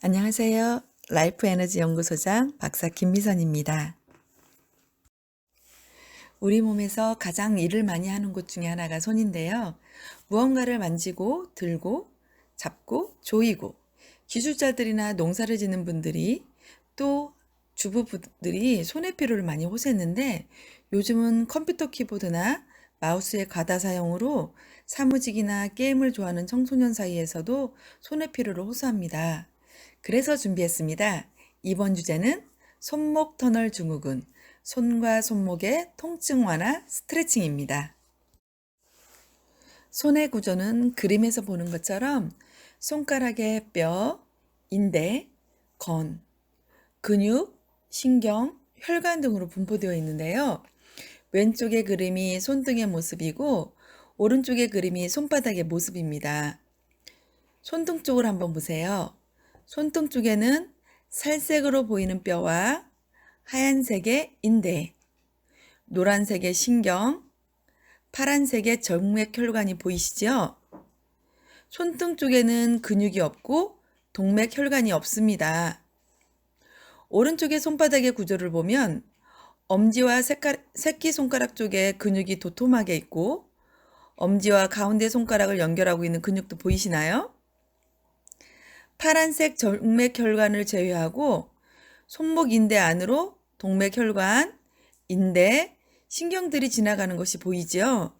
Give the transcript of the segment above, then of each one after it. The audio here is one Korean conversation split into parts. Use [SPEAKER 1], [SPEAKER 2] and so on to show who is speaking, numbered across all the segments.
[SPEAKER 1] 안녕하세요. 라이프 에너지 연구소장 박사 김미선입니다. 우리 몸에서 가장 일을 많이 하는 곳 중에 하나가 손인데요. 무언가를 만지고 들고 잡고 조이고 기술자들이나 농사를 짓는 분들이 또 주부분들이 손의 피로를 많이 호소했는데 요즘은 컴퓨터 키보드나 마우스의 과다 사용으로 사무직이나 게임을 좋아하는 청소년 사이에서도 손의 피로를 호소합니다. 그래서 준비했습니다. 이번 주제는 손목 터널 증후군, 손과 손목의 통증 완화 스트레칭입니다. 손의 구조는 그림에서 보는 것처럼 손가락의 뼈, 인대, 건, 근육, 신경, 혈관 등으로 분포되어 있는데요. 왼쪽의 그림이 손등의 모습이고 오른쪽의 그림이 손바닥의 모습입니다. 손등 쪽을 한번 보세요. 손등 쪽에는 살색으로 보이는 뼈와 하얀색의 인대, 노란색의 신경, 파란색의 정맥혈관이 보이시죠? 손등 쪽에는 근육이 없고 동맥혈관이 없습니다. 오른쪽의 손바닥의 구조를 보면 엄지와 새끼손가락 쪽에 근육이 도톰하게 있고 엄지와 가운데 손가락을 연결하고 있는 근육도 보이시나요? 파란색 정맥혈관을 제외하고 손목 인대 안으로 동맥혈관, 인대, 신경들이 지나가는 것이 보이죠?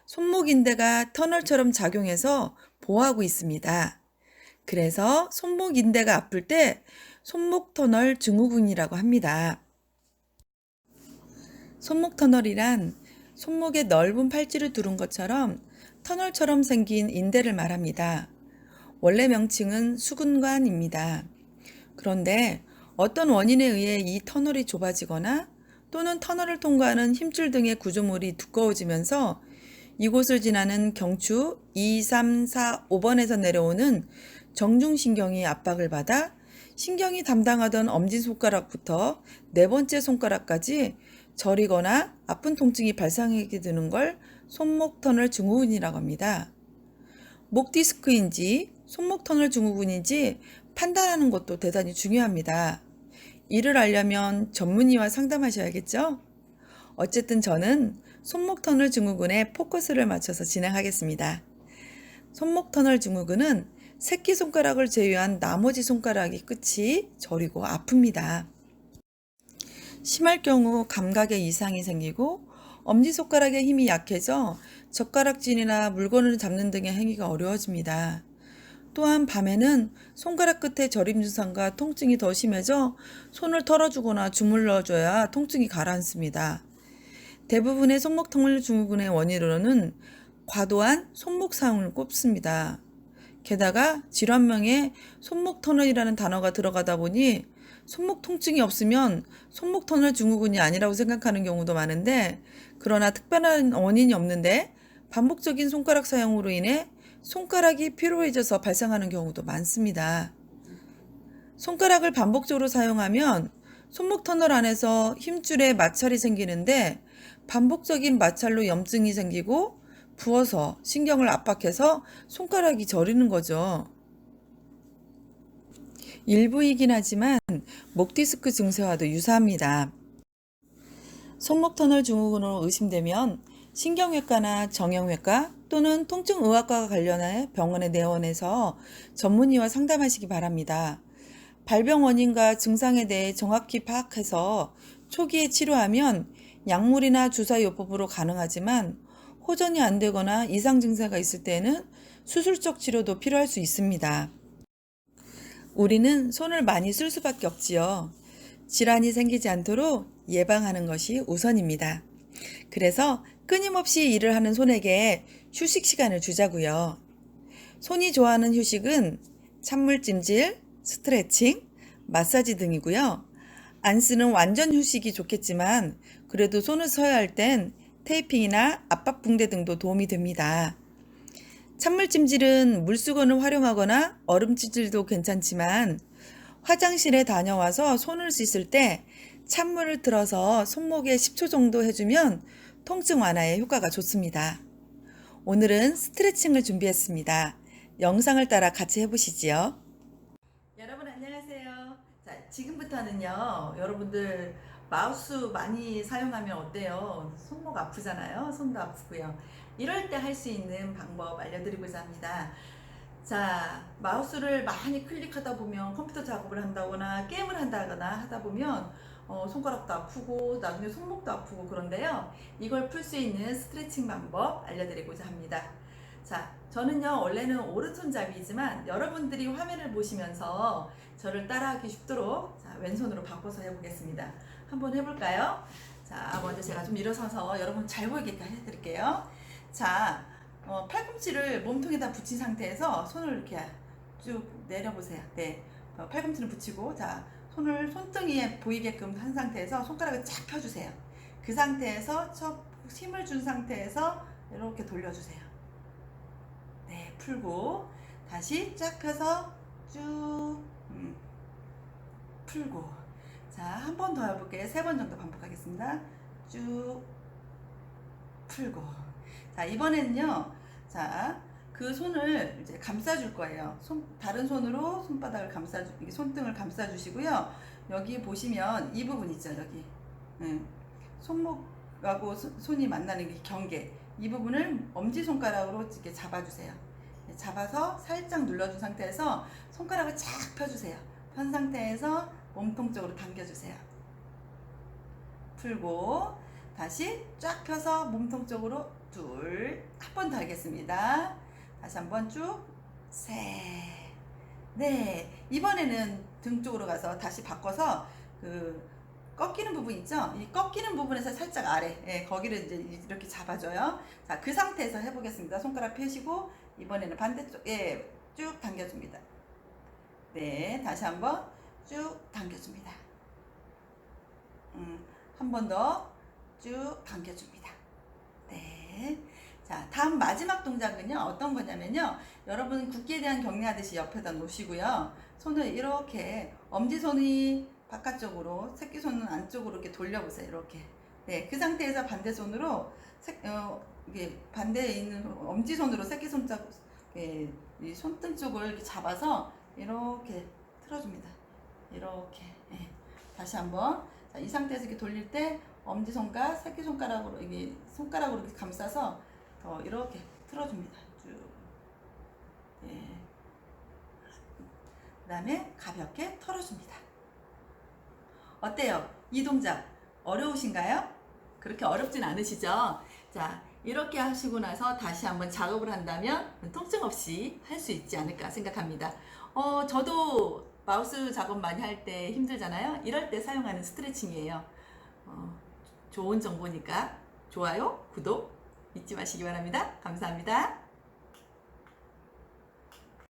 [SPEAKER 1] 손목 인대가 터널처럼 작용해서 보호하고 있습니다. 그래서 손목 인대가 아플 때 손목 터널 증후군이라고 합니다. 손목 터널이란 손목에 넓은 팔찌를 두른 것처럼 터널처럼 생긴 인대를 말합니다. 원래 명칭은 수근관입니다. 그런데 어떤 원인에 의해 이 터널이 좁아지거나 또는 터널을 통과하는 힘줄 등의 구조물이 두꺼워지면서 이곳을 지나는 경추 2, 3, 4, 5번에서 내려오는 정중신경이 압박을 받아 신경이 담당하던 엄지손가락부터 네 번째 손가락까지 저리거나 아픈 통증이 발생하게 되는 걸 손목 터널 증후군이라고 합니다. 목 디스크인지 손목 터널 증후군인지 판단하는 것도 대단히 중요합니다. 이를 알려면 전문의와 상담하셔야겠죠? 어쨌든 저는 손목 터널 증후군에 포커스를 맞춰서 진행하겠습니다. 손목 터널 증후군은 새끼손가락을 제외한 나머지 손가락이 끝이 저리고 아픕니다. 심할 경우 감각에 이상이 생기고 엄지손가락의 힘이 약해져 젓가락질이나 물건을 잡는 등의 행위가 어려워집니다. 또한 밤에는 손가락 끝에 저림 증상과 통증이 더 심해져 손을 털어주거나 주물러줘야 통증이 가라앉습니다. 대부분의 손목 터널 증후군의 원인으로는 과도한 손목 사용을 꼽습니다. 게다가 질환명에 손목 터널이라는 단어가 들어가다 보니 손목 통증이 없으면 손목 터널 증후군이 아니라고 생각하는 경우도 많은데, 그러나 특별한 원인이 없는데 반복적인 손가락 사용으로 인해 손가락이 피로해져서 발생하는 경우도 많습니다. 손가락을 반복적으로 사용하면 손목 터널 안에서 힘줄에 마찰이 생기는데 반복적인 마찰로 염증이 생기고 부어서 신경을 압박해서 손가락이 저리는 거죠. 일부이긴 하지만 목 디스크 증세와도 유사합니다. 손목 터널 증후군으로 의심되면 신경외과나 정형외과 또는 통증의학과가 관련해 병원에 내원해서 전문의와 상담하시기 바랍니다. 발병 원인과 증상에 대해 정확히 파악해서 초기에 치료하면 약물이나 주사요법으로 가능하지만 호전이 안 되거나 이상 증세가 있을 때는 수술적 치료도 필요할 수 있습니다. 우리는 손을 많이 쓸 수밖에 없지요. 질환이 생기지 않도록 예방하는 것이 우선입니다. 그래서 끊임없이 일을 하는 손에게 휴식 시간을 주자고요. 손이 좋아하는 휴식은 찬물찜질, 스트레칭, 마사지 등이고요. 안 쓰는 완전 휴식이 좋겠지만 그래도 손을 써야 할 땐 테이핑이나 압박붕대 등도 도움이 됩니다. 찬물찜질은 물수건을 활용하거나 얼음찜질도 괜찮지만 화장실에 다녀와서 손을 씻을 때 찬물을 틀어서 손목에 10초 정도 해주면 통증 완화에 효과가 좋습니다. 오늘은 스트레칭을 준비했습니다. 영상을 따라 같이 해보시지요. 지금부터는요, 여러분들 마우스 많이 사용하면 어때요? 손목 아프잖아요. 손도 아프고요. 이럴 때 할 수 있는 방법 알려드리고자 합니다. 자, 마우스를 많이 클릭하다 보면 컴퓨터 작업을 한다거나 게임을 한다거나 하다 보면 손가락도 아프고 나중에 손목도 아프고 그런데요. 이걸 풀 수 있는 스트레칭 방법 알려드리고자 합니다. 자, 저는요, 원래는 오른손잡이지만 여러분들이 화면을 보시면서 저를 따라하기 쉽도록 자, 왼손으로 바꿔서 해보겠습니다. 한번 해볼까요? 자, 먼저 제가 좀 일어서서 여러분 잘 보이게끔 해드릴게요. 자, 팔꿈치를 몸통에다 붙인 상태에서 손을 이렇게 쭉 내려보세요. 네, 팔꿈치를 붙이고, 자, 손을 손등에 보이게끔 한 상태에서 손가락을 쫙 펴주세요. 그 상태에서 힘을 준 상태에서 이렇게 돌려주세요. 네, 풀고 다시 쫙 펴서 쭉 풀고. 자, 한 번 더 해볼게요. 3번 정도 반복하겠습니다. 쭉 풀고. 자, 이번에는요, 자, 그 손을 이제 감싸줄 거예요. 다른 손으로 손바닥을 손등을 감싸주시고요. 여기 보시면 이 부분 있죠, 여기. 손목하고 손이 만나는 게 경계. 이 부분을 엄지손가락으로 이렇게 잡아주세요. 잡아서 살짝 눌러준 상태에서 손가락을 쫙 펴주세요. 편 상태에서 몸통 쪽으로 당겨주세요. 풀고 다시 쫙 펴서 몸통 쪽으로 한 번 더 하겠습니다. 다시 한번 쭉, 셋, 넷. 이번에는 등 쪽으로 가서 다시 바꿔서 그 꺾이는 부분 있죠? 이 꺾이는 부분에서 살짝 아래, 예, 거기를 이제 이렇게 잡아줘요. 자, 그 상태에서 해보겠습니다. 손가락 펴시고 이번에는 반대쪽에 쭉 당겨줍니다. 네, 다시 한번 쭉 당겨줍니다. 한 번 더 쭉 당겨줍니다. 네. 자, 다음 마지막 동작은요, 어떤 거냐면요, 여러분 굽기에 대한 격려하듯이 옆에다 놓으시고요, 손을 이렇게 엄지손이 바깥쪽으로, 새끼손은 안쪽으로 이렇게 돌려보세요. 이렇게. 네, 그 상태에서 반대손으로 이게 반대에 있는 엄지손으로 새끼손짝 이 손등 쪽을 이렇게 잡아서 이렇게 틀어줍니다. 이렇게. 네. 다시 한번. 자, 이 상태에서 이렇게 돌릴 때 엄지손과 새끼손가락으로 손가락으로 이렇게 감싸서 더 이렇게 틀어줍니다. 쭉. 예. 그 다음에 가볍게 털어줍니다. 어때요? 이 동작 어려우신가요? 그렇게 어렵진 않으시죠? 자, 이렇게 하시고 나서 다시 한번 작업을 한다면 통증 없이 할 수 있지 않을까 생각합니다. 저도 마우스 작업 많이 할 때 힘들잖아요. 이럴 때 사용하는 스트레칭이에요. 좋은 정보니까 좋아요, 구독 잊지 마시기 바랍니다. 감사합니다.